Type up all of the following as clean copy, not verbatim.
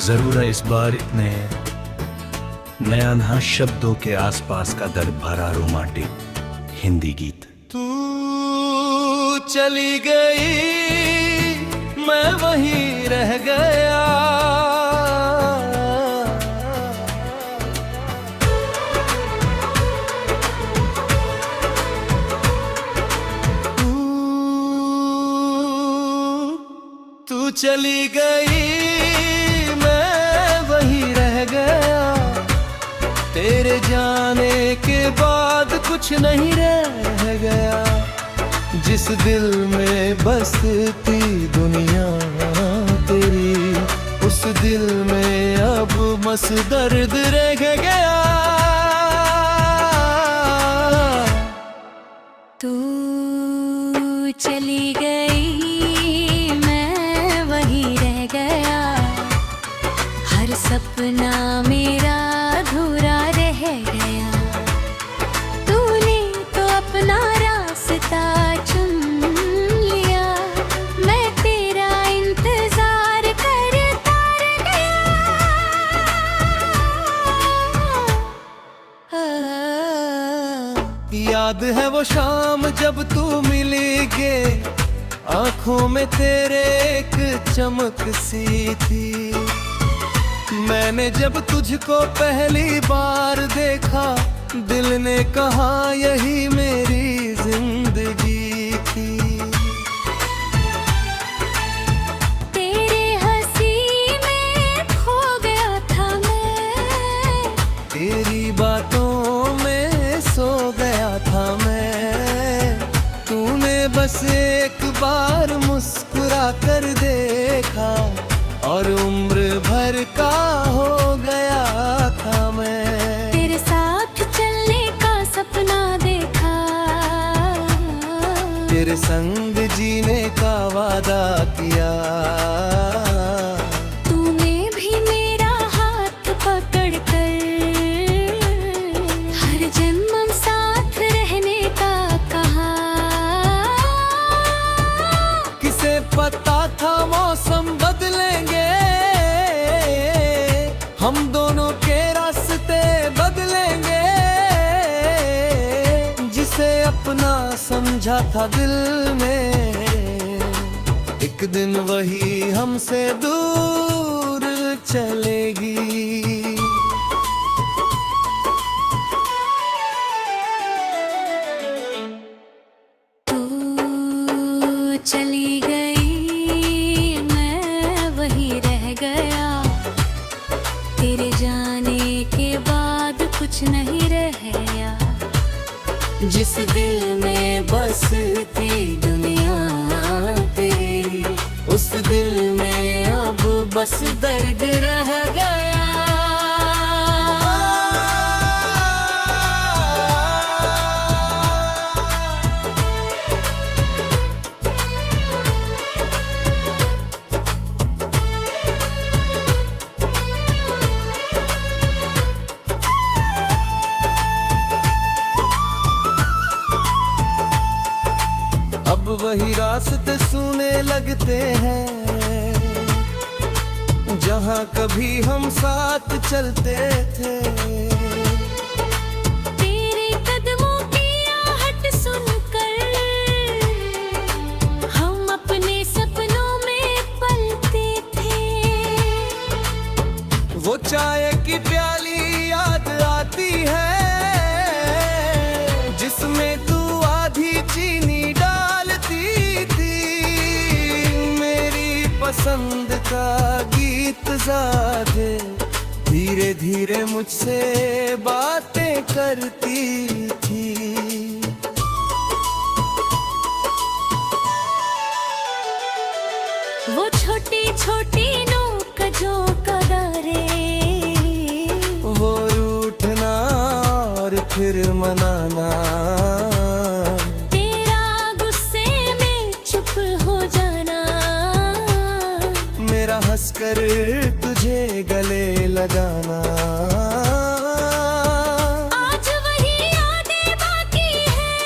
जरूर है इस बार इतने नया ना शब्दों के आसपास का दर्द भरा रोमांटिक हिंदी गीत। तू चली गई मैं वहीं रह गया, तू चली गई मैं वहीं रह गया, तेरे जाने के बाद कुछ नहीं रह गया। जिस दिल में बसती दुनिया तेरी, उस दिल में अब बस दर्द रह गया। तू चली गई मैं वहीं रह गया, हर सपना मेरा अधूरा रह गया। तूने तो अपना रास्ता चुन लिया, मैं तेरा इंतजार करता रह गया। याद है वो शाम जब तू मिली गे, आंखों में तेरे एक चमक सी थी। मैंने जब तुझको पहली बार देखा, दिल ने कहा यही मेरी जिंदगी थी। तेरे हंसी में खो गया था मैं, तेरी बातों में सो गया था मैं। तूने बस एक बार मुस्कुरा कर देखा, और उम्र भर का हो गया था मैं। तेरे साथ चलने का सपना देखा, तेरे संग जीने का वादा किया। तूने भी मेरा हाथ पकड़ कर हर जन्म साथ रहने का कहा। किसे पता था मौसम बदलेंगे, हम दोनों के रास्ते बदलेंगे। जिसे अपना समझा था दिल में, एक दिन वही हमसे दूर चलेगी। तू चली गई मैं वहीं रह गया, तेरे जाने के बाद कुछ नहीं रह गया। जिस दिल में बसती दुनिया तेरी, उस दिल में अब बस दर्द रह गया। अब वही रास्ते सुने लगते हैं, जहाँ कभी हम साथ चलते थे। तेरे कदमों की आहट सुनकर हम अपने सपनों में पलते थे। वो चाय की प्याली याद आती है, जिसमें तू आधी चीनी डालती थी। मेरी पसंद का गीत ज़ादे धीरे धीरे मुझसे बातें करती थी। वो छोटी छोटी नोक जो कदरे, वो रूठना और फिर मनाना, तेरा गुस्से में चुप हो जाना, मेरा हंसकर तुझे गले लगाना। आज वही यादें बाकी है,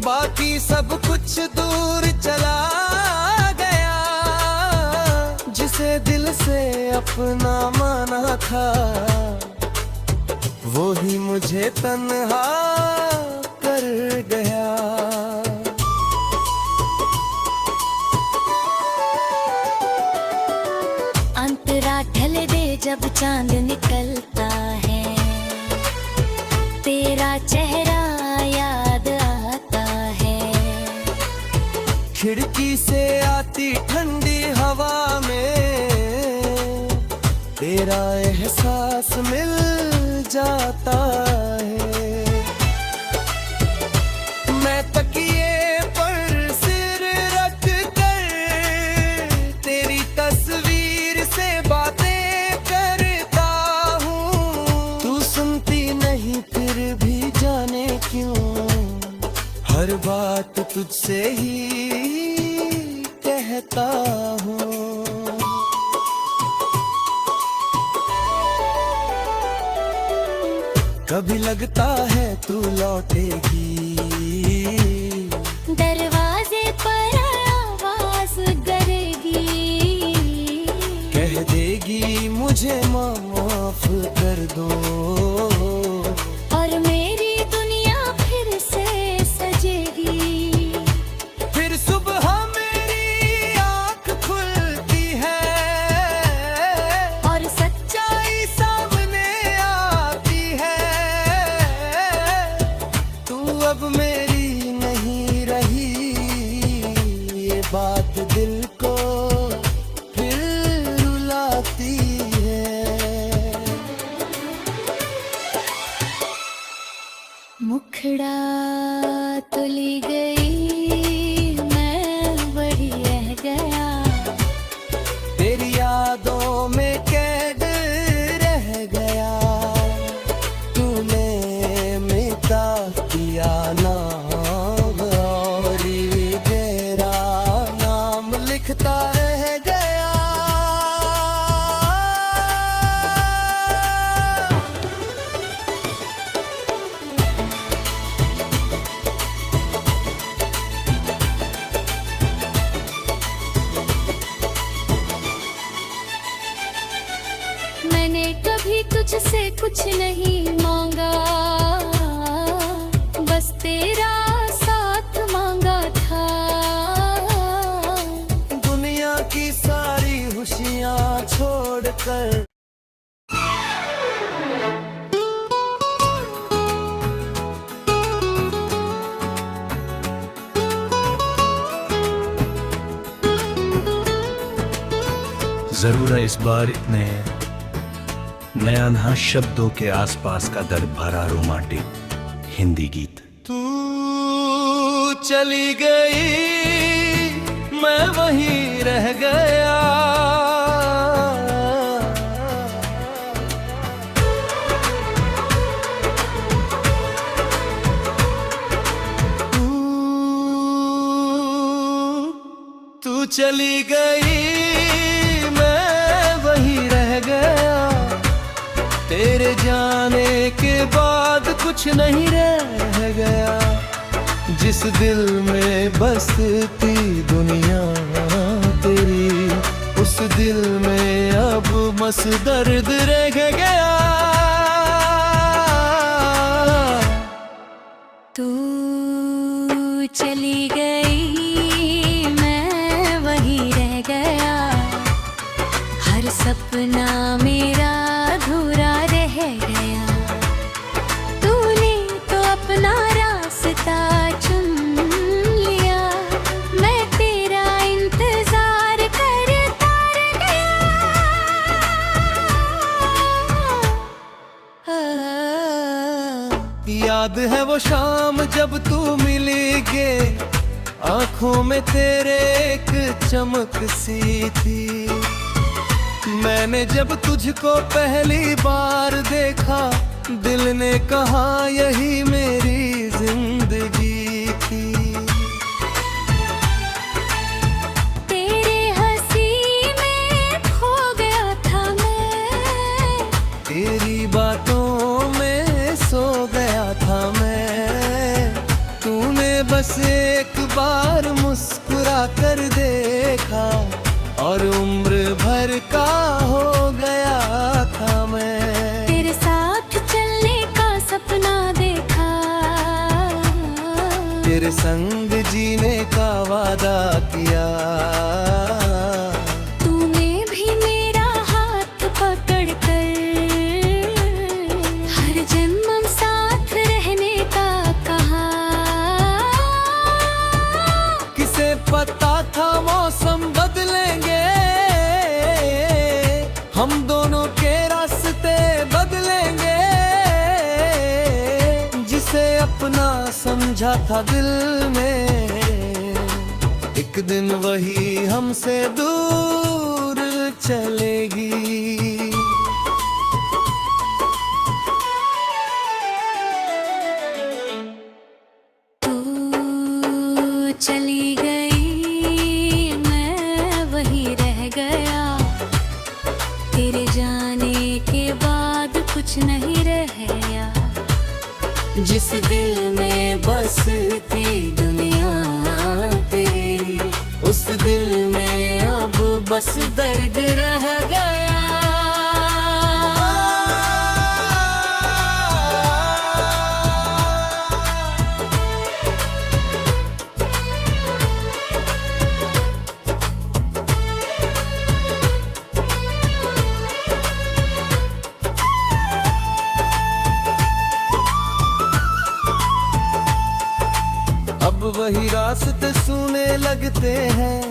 बाकी सब कुछ दूर चला गया। जिस अपना माना था, वो ही मुझे तन्हा कर गया। अंतरा ढल दे जब चांद निकलता है, तेरा चेहरा याद आता है। खिड़की से आती ठंडी हवा में तेरा एहसास मिल जाता है। मैं तकिए पर सिर रख कर तेरी तस्वीर से बातें करता हूँ। तू सुनती नहीं फिर भी जाने क्यों, हर बात तुझसे ही कहता हूँ। कभी लगता है तू लौटेगी, दरवाजे पर आवाज करेगी, कह देगी मुझे माफ कर दो, और मेरी दुनिया फिर से सजेगी। फिर सुबह मेरी आँख खुलती है और सच्चाई सामने आती है। तू अब मेरी नहीं रही, ये बात दिल को फिर रुलाती है। मुखड़ा तुली गई, मैं वही रह गया। तेरी यादों में कैद रह गया। तूने मिटा किया नाम और तेरा नाम लिखता रह गया। मैंने कभी तुझसे कुछ नहीं मांगा, बस तेरा साथ मांगा था। दुनिया की सारी खुशियाँ छोड़कर जरूर है इस बार इतने नया शब्दों के आसपास का दर्द भरा रोमांटिक हिंदी गीत। तू चली गई, मैं वहीं रह गया। तू चली गई, मैं वहीं रह गया। तेरे जाने के बाद कुछ नहीं रह गया। जिस दिल में बसती दुनिया तेरी, उस दिल में अब बस दर्द रह गया। तू चली गई, मैं वहीं रह गया। हर सपना मेरा अधूरा रह गया। तूने तो अपना रास्ता चुन लिया, मैं तेरा इंतजार करता रह गया। याद है वो शाम जब तू मिली गे, आंखों में तेरे एक चमक सी थी। मैंने जब तुझको पहली बार देखा, दिल ने कहा यही मेरी जिंदगी थी। तेरे हंसी में खो गया था मैं, तेरी बातों में सो गया था मैं। तूने बस एक बार मुस्कुरा कर देखा, और उम्र भर का हो तेरे संग जीने का वादा किया। तूने भी मेरा हाथ पकड़ कर हर जन्म साथ रहने का कहा। किसे पता था मौसम बदलेंगे, हम दोनों के रास्ते बदलेंगे। जिसे अपना समझा था दिल में, एक दिन वही हमसे दूर चलेगी। तू चली गई, मैं वही रह गया। तेरे जाने के बाद कुछ नहीं रह गया। जिस दिल में बसती दुनिया तेरी, उस दिल में अब बस दर्द रह गया। अब वही रास्ते सुने लगते हैं,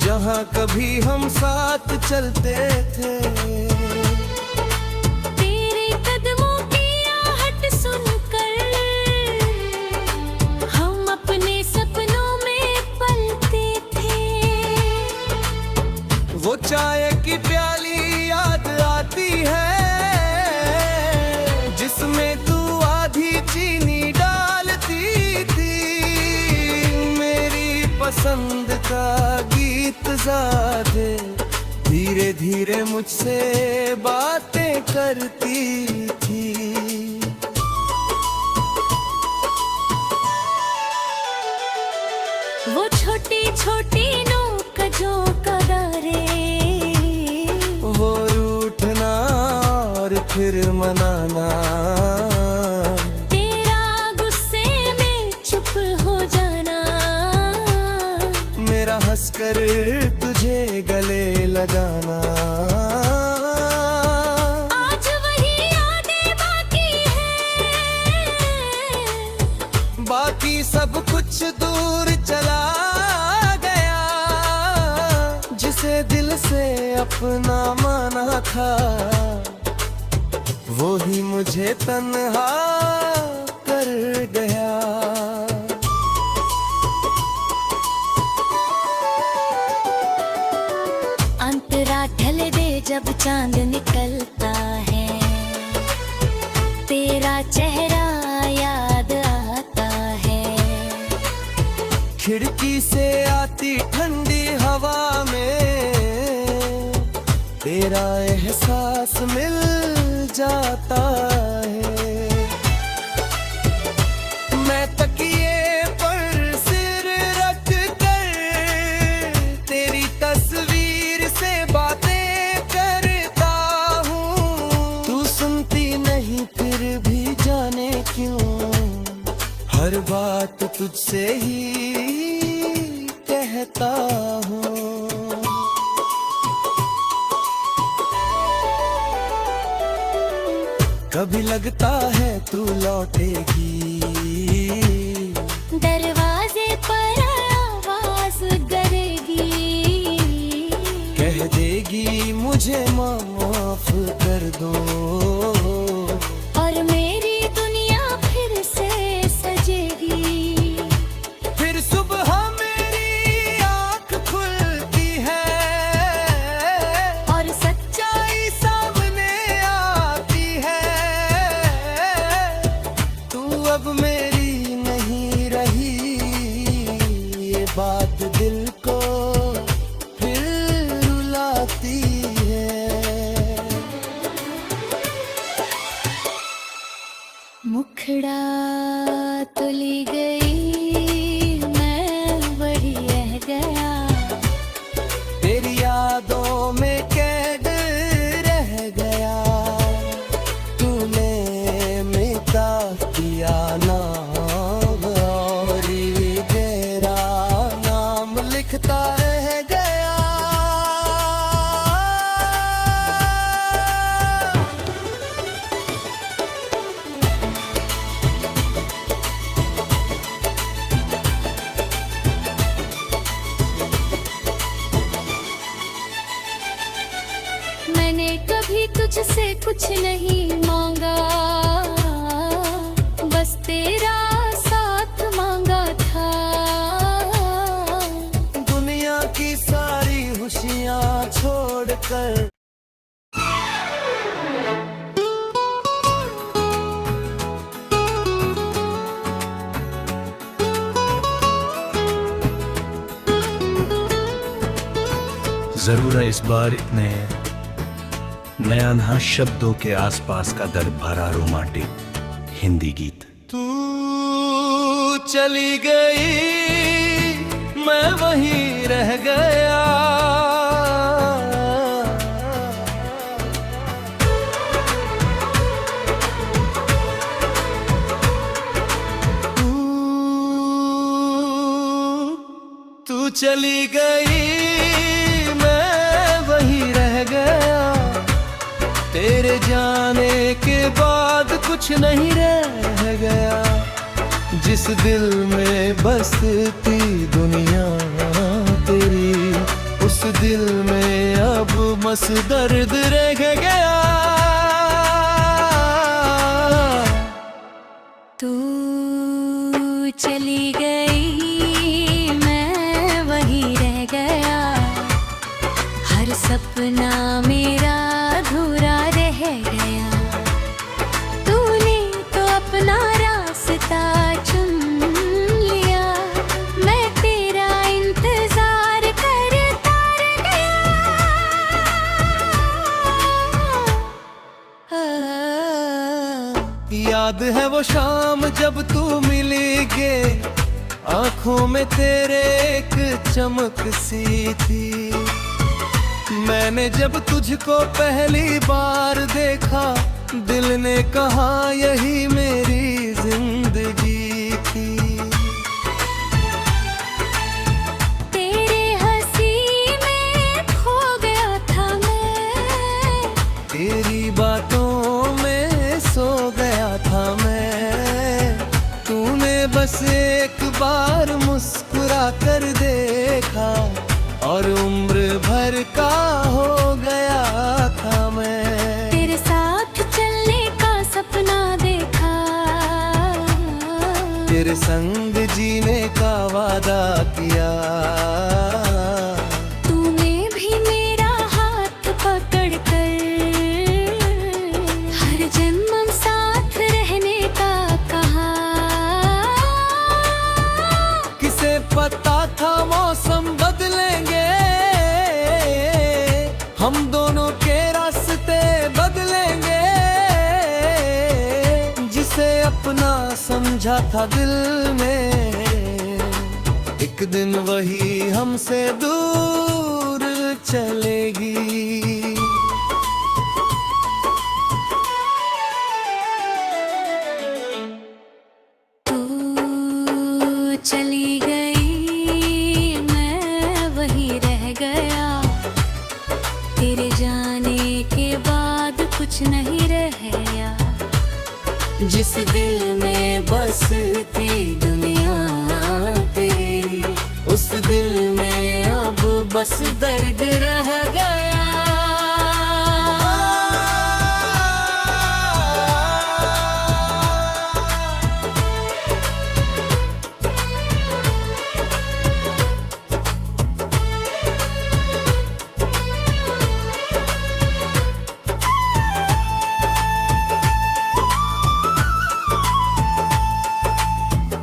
जहाँ कभी हम साथ चलते थे। तेरे कदमों की आहट सुनकर हम अपने सपनों में पलते थे। वो चाय की प्याली याद आती है, जिसमें तू आधी चीनी डालती थी। मेरी पसंद का गीत ज़ादे धीरे धीरे मुझसे बातें करती थी। वो छोटी छोटी नोक जो कदरे, वो रूठना और फिर मनाना, तेरा गुस्से में चुप हो जाना, मेरा हंसकर तुझे गले लगाना। आज वही यादें बाकी है। बाकी सब कुछ दूर चला गया। जिसे दिल से अपना माना था, वो ही मुझे तन्हा कर गया। अंतरा ढल दे जब चांद निकलता है, तेरा चेहरा याद आता है। खिड़की से आती ठंडी हवा में तेरा एहसास मिल जाता है। मैं तकिए पर सिर रख कर तेरी तस्वीर से बातें करता हूँ। तू सुनती नहीं फिर भी जाने क्यों, हर बात तुझसे ही कहता हूँ। कभी लगता है तू लौटेगी, दरवाजे पर आवाज करेगी, कह देगी मुझे माफ कर दो, और मेरी दुनिया फिर से सजेगी। फिर सुबह मेरी आँख खुलती है और सच्चाई सामने आती है। तू अब मेरी नहीं रही, ये बात दिल को फिर रुलाती है। तुझसे कुछ नहीं मांगा, बस तेरा साथ मांगा था। दुनिया की सारी खुशियाँ छोड़कर जरूर है इस बार इतने नया शब्दों के आसपास का दर्द भरा रोमांटिक हिंदी गीत। तू चली गई, मैं वहीं रह गया। तू चली गई, तेरे जाने के बाद कुछ नहीं रह गया। जिस दिल में बसती दुनिया तेरी, उस दिल में अब बस दर्द रह गया। तू चली गई, मैं वहीं रह गया। हर सपना मेरा अधूरा रह गया। तूने तो अपना रास्ता चुन लिया, मैं तेरा इंतजार करता रह गया। याद है वो शाम जब तू मिली गे, आंखों में तेरे एक चमक सी थी। मैंने जब तुझको पहली बार देखा, दिल ने कहा यही मेरी जिंदगी थी। तेरे हंसी में खो गया था मैं, तेरी बातों में सो गया था मैं। तूने बस एक बार मुस्कुरा कर देखा, और उम्र भर का हो गया था मैं। तेरे साथ चलने का सपना देखा, तेरे संग जीने का वादा किया। तूने भी मेरा हाथ पकड़ कर हर जन्म साथ रहने का कहा। किसे पता था मौसम बदलेंगे, हम दोनों के रास्ते बदलेंगे। जिसे अपना समझा था दिल में, एक दिन वही हमसे दूर चलेगी। तू चली गई, मैं वहीं रह गया। तेरे जाने के बाद कुछ नहीं रह गया। जिस दिल में बसती दुनिया तेरी, उस दिल में अब बस दर्द रह गया।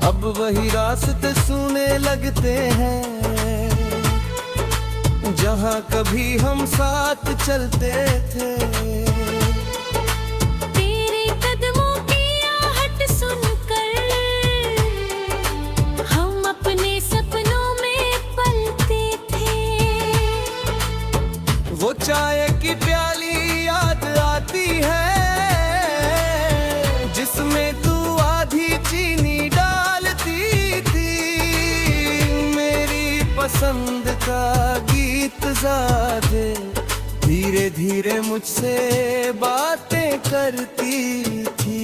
अब वही रास्ते सुने लगते हैं, जहाँ कभी हम साथ चलते थे। तेरे कदमों की आहट सुनकर हम अपने सपनों में पलते थे। वो चाय की प्याली याद आती है, जिसमें तू आधी चीनी डालती थी। मेरी पसंद का गीत ज़ादे धीरे धीरे मुझसे बातें करती थी।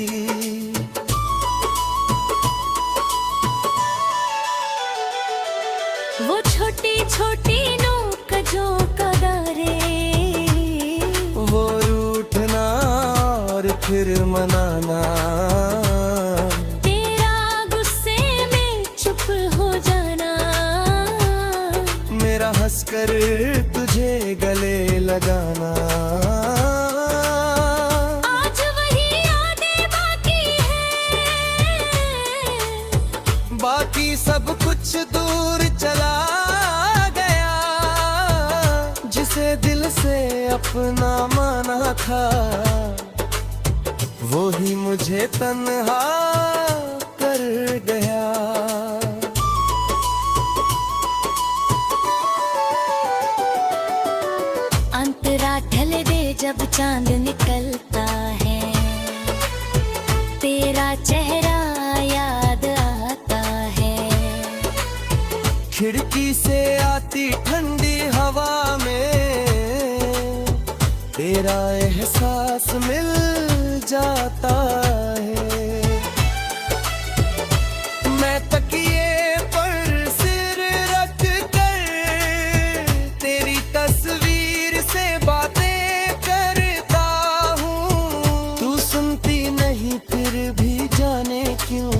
वो छोटी छोटी नोक झोंक दरे, वो रूठ फिर मनाना। तेरा गुस्से में चुप हो जाना, मेरा हंसकर तुझे गले लगाना। आज वही यादें बाकी है, बाकी सब कुछ दूर चला गया। जिसे दिल से अपना माना था, वो ही मुझे तन्हा कर गया। अंतरा ढल दे जब चांद निकलता है, तेरा चेहरा याद आता है। खिड़की से आती ठंडी हवा में तेरा एहसास मिल जाता है। मैं तकिए पर सिर रख कर तेरी तस्वीर से बातें करता हूँ। तू सुनती नहीं फिर भी जाने क्यों,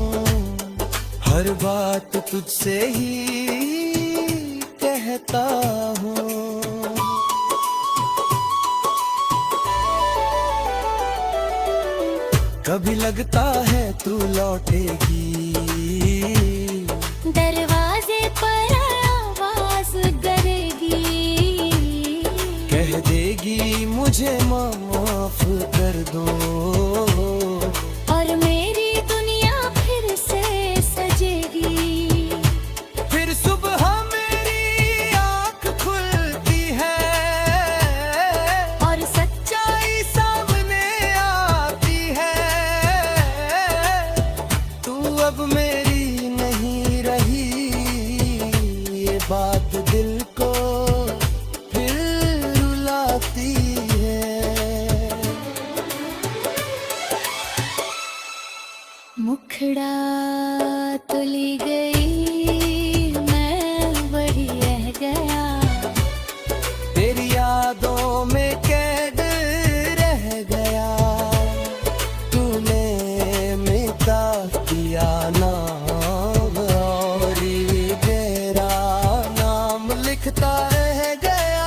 हर बात तुझसे ही कहता हूँ। कभी लगता है तू लौटेगी, दरवाजे पर आवाज करेगी, कह देगी मुझे माफ कर दो। और मेरी दुनिया फिर से सजेगी। फिर सुबह मेरी आँख खुलती है और सच्चाई सामने आती है। तू अब मेरी नहीं रही, ये बात दिल को फिर रुलाती है। मुखड़ा तुली गई, मैं वही रह गया। तेरी यादों में कैद रह गया। तूने मिटा किया नाम और ये तेरा नाम लिखता रह गया।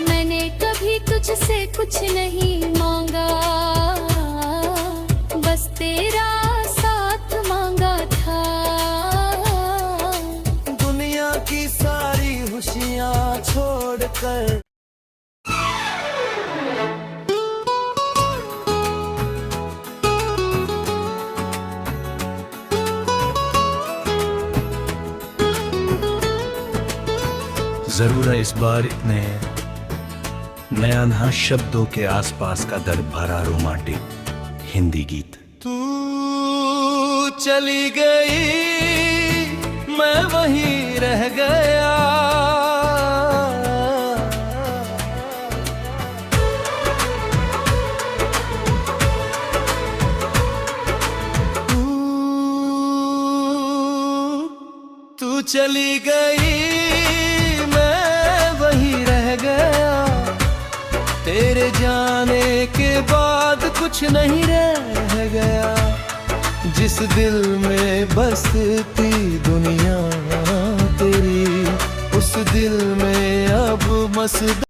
मैंने कभी तुझसे कुछ नहीं मांगा, बस तेरा साथ मांगा था। दुनिया की सारी खुशियाँ छोड़कर जरूर है इस बार इतने नया शब्दों के आसपास का दर्द भरा रोमांटिक हिंदी गीत। तू चली गई, मैं वहीं रह गया। तू चली गई, मैं वहीं रह गया। तेरे जाने के बाद कुछ नहीं रह गया। जिस दिल में बसती दुनिया तेरी, उस दिल में अब मसद